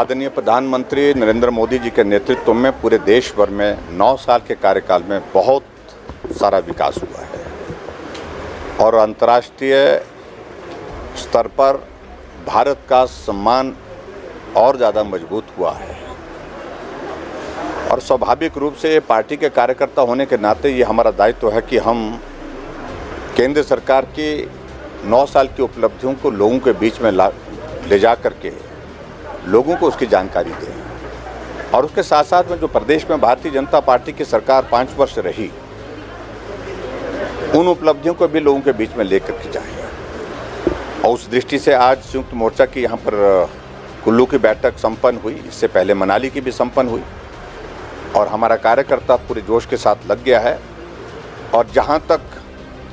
आदरणीय प्रधानमंत्री नरेंद्र मोदी जी के नेतृत्व में पूरे देश भर में 9 साल के कार्यकाल में बहुत सारा विकास हुआ है और अंतर्राष्ट्रीय स्तर पर भारत का सम्मान और ज़्यादा मजबूत हुआ है। और स्वाभाविक रूप से पार्टी के कार्यकर्ता होने के नाते ये हमारा दायित्व है कि हम केंद्र सरकार की 9 साल की उपलब्धियों को लोगों के बीच में ले जा करके लोगों को उसकी जानकारी दें और उसके साथ साथ में जो प्रदेश में भारतीय जनता पार्टी की सरकार 5 वर्ष रही उन उपलब्धियों को भी लोगों के बीच में लेकर के जाए। और उस दृष्टि से आज संयुक्त मोर्चा की यहाँ पर कुल्लू की बैठक संपन्न हुई, इससे पहले मनाली की भी संपन्न हुई और हमारा कार्यकर्ता पूरे जोश के साथ लग गया है। और जहाँ तक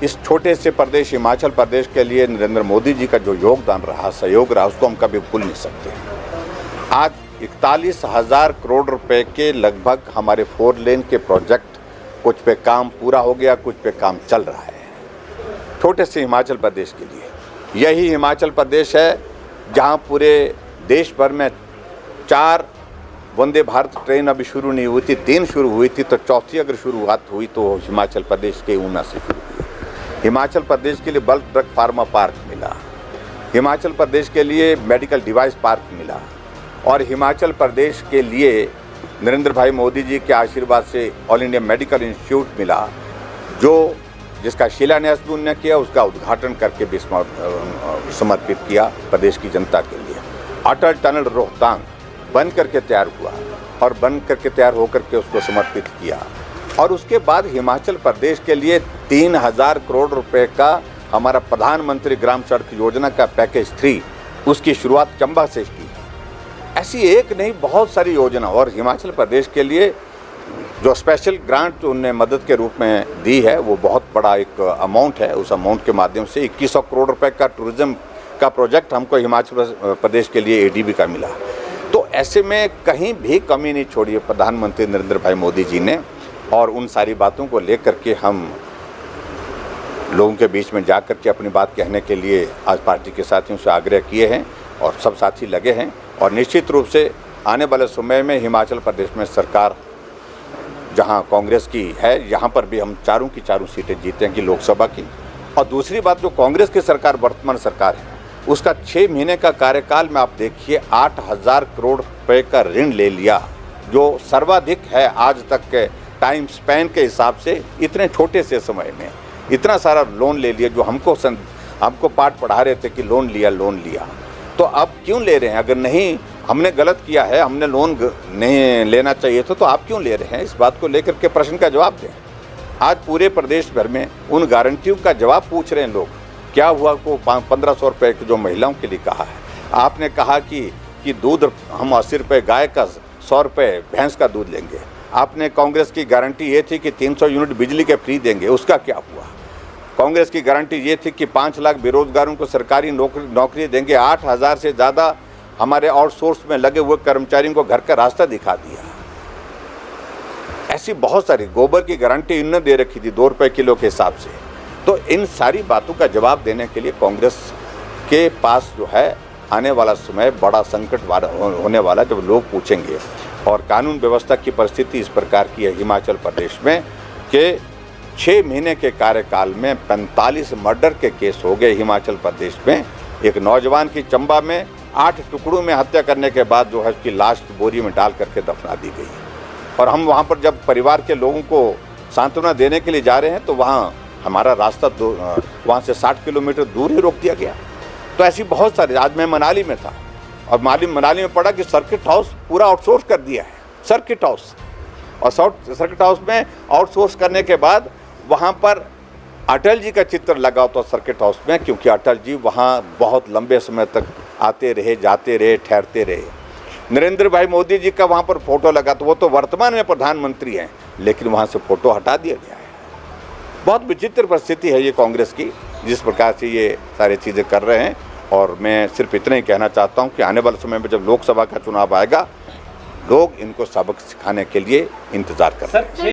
इस छोटे से प्रदेश हिमाचल प्रदेश के लिए नरेंद्र मोदी जी का जो योगदान रहा, सहयोग रहा, उसको हम कभी भूल नहीं सकते। आज 41,000 करोड़ रुपए के लगभग हमारे 4 लेन के प्रोजेक्ट, कुछ पे काम पूरा हो गया, कुछ पे काम चल रहा है। छोटे से हिमाचल प्रदेश के लिए यही हिमाचल प्रदेश है जहां पूरे देश भर में 4 वंदे भारत ट्रेन अभी शुरू नहीं हुई थी, 3 शुरू हुई थी, तो चौथी अगर शुरुआत हुई तो हिमाचल प्रदेश के ऊना से शुरू हुई। हिमाचल प्रदेश के लिए बल्क ड्रग फार्मा पार्क मिला, हिमाचल प्रदेश के लिए मेडिकल डिवाइस पार्क मिला और हिमाचल प्रदेश के लिए नरेंद्र भाई मोदी जी के आशीर्वाद से ऑल इंडिया मेडिकल इंस्टीट्यूट मिला, जो जिसका शिलान्यास भी उन्होंने किया, उसका उद्घाटन करके भी समर्पित किया प्रदेश की जनता के लिए। अटल टनल रोहतांग बन करके तैयार हुआ और बन करके तैयार होकर के उसको समर्पित किया। और उसके बाद हिमाचल प्रदेश के लिए 3,000 करोड़ रुपए का हमारा प्रधानमंत्री ग्राम सड़क योजना का पैकेज 3, उसकी शुरुआत चंबा से की। ऐसी एक नहीं, बहुत सारी योजना। और हिमाचल प्रदेश के लिए जो स्पेशल ग्रांट उन्होंने मदद के रूप में दी है वो बहुत बड़ा एक अमाउंट है। उस अमाउंट के माध्यम से 2100 करोड़ रुपए का टूरिज्म का प्रोजेक्ट हमको हिमाचल प्रदेश के लिए एडीबी का मिला। तो ऐसे में कहीं भी कमी नहीं छोड़ी है प्रधानमंत्री नरेंद्र भाई मोदी जी ने। और उन सारी बातों को लेकर के हम लोगों के बीच में जा कर के अपनी बात कहने के लिए आज पार्टी के साथियों से आग्रह किए हैं और सब साथी लगे हैं। और निश्चित रूप से आने वाले समय में हिमाचल प्रदेश में सरकार जहां कांग्रेस की है, यहाँ पर भी हम चारों की चारों सीटें जीतेंगी लोकसभा की। और दूसरी बात, जो कांग्रेस की सरकार वर्तमान सरकार है उसका 6 महीने का कार्यकाल में आप देखिए 8,000 करोड़ रुपए का ऋण ले लिया, जो सर्वाधिक है आज तक के टाइम स्पैन के हिसाब से। इतने छोटे से समय में इतना सारा लोन ले लिया, जो हमको पाठ पढ़ा रहे थे कि लोन लिया। तो अब क्यों ले रहे हैं? अगर नहीं हमने गलत किया है, हमने लोन नहीं लेना चाहिए था, तो आप क्यों ले रहे हैं? इस बात को लेकर के प्रश्न का जवाब दें। आज पूरे प्रदेश भर में उन गारंटियों का जवाब पूछ रहे हैं लोग। क्या हुआ को 1,500 रुपये जो महिलाओं के लिए कहा है, आपने कहा कि दूध हम 80 रुपये गाय का, 100 रुपये भैंस का दूध लेंगे। आपने कांग्रेस की गारंटी ये थी कि 300 यूनिट बिजली के फ्री देंगे, उसका क्या हुआ? कांग्रेस की गारंटी ये थी कि 5 लाख बेरोजगारों को सरकारी नौकरी देंगे। 8,000 से ज़्यादा हमारे आउटसोर्स में लगे हुए कर्मचारियों को घर का रास्ता दिखा दिया। ऐसी बहुत सारी, गोबर की गारंटी इन्होंने दे रखी थी 2 रुपये किलो के हिसाब से। तो इन सारी बातों का जवाब देने के लिए कांग्रेस के पास जो है आने वाला समय बड़ा संकट होने वाला, जब लोग पूछेंगे। और कानून व्यवस्था की परिस्थिति इस प्रकार की है हिमाचल प्रदेश में कि 6 महीने के कार्यकाल में 45 मर्डर के केस हो गए हिमाचल प्रदेश में। एक नौजवान की चंबा में 8 टुकड़ों में हत्या करने के बाद जो है उसकी लाश बोरी में डाल करके दफना दी गई। और हम वहाँ पर जब परिवार के लोगों को सांत्वना देने के लिए जा रहे हैं तो वहाँ हमारा रास्ता वहाँ से 60 किलोमीटर दूर ही रोक दिया गया। तो ऐसी बहुत सारी, आज मैं मनाली में था और मनाली में पड़ा कि सर्किट हाउस पूरा आउटसोर्स कर दिया है, सर्किट हाउस। और सर्किट हाउस में आउटसोर्स करने के बाद वहाँ पर अटल जी का चित्र लगा होता सर्किट हाउस में, क्योंकि अटल जी वहाँ बहुत लंबे समय तक आते रहे, जाते रहे, ठहरते रहे। नरेंद्र भाई मोदी जी का वहाँ पर फोटो लगा, तो वो तो वर्तमान में प्रधानमंत्री हैं, लेकिन वहाँ से फोटो हटा दिया गया है। बहुत विचित्र परिस्थिति है ये कांग्रेस की, जिस प्रकार से ये सारी चीज़ें कर रहे हैं। और मैं सिर्फ इतना ही कहना चाहता हूँ कि आने वाले समय में जब लोकसभा का चुनाव आएगा, लोग इनको सबक सिखाने के लिए इंतज़ार कर रहे हैं।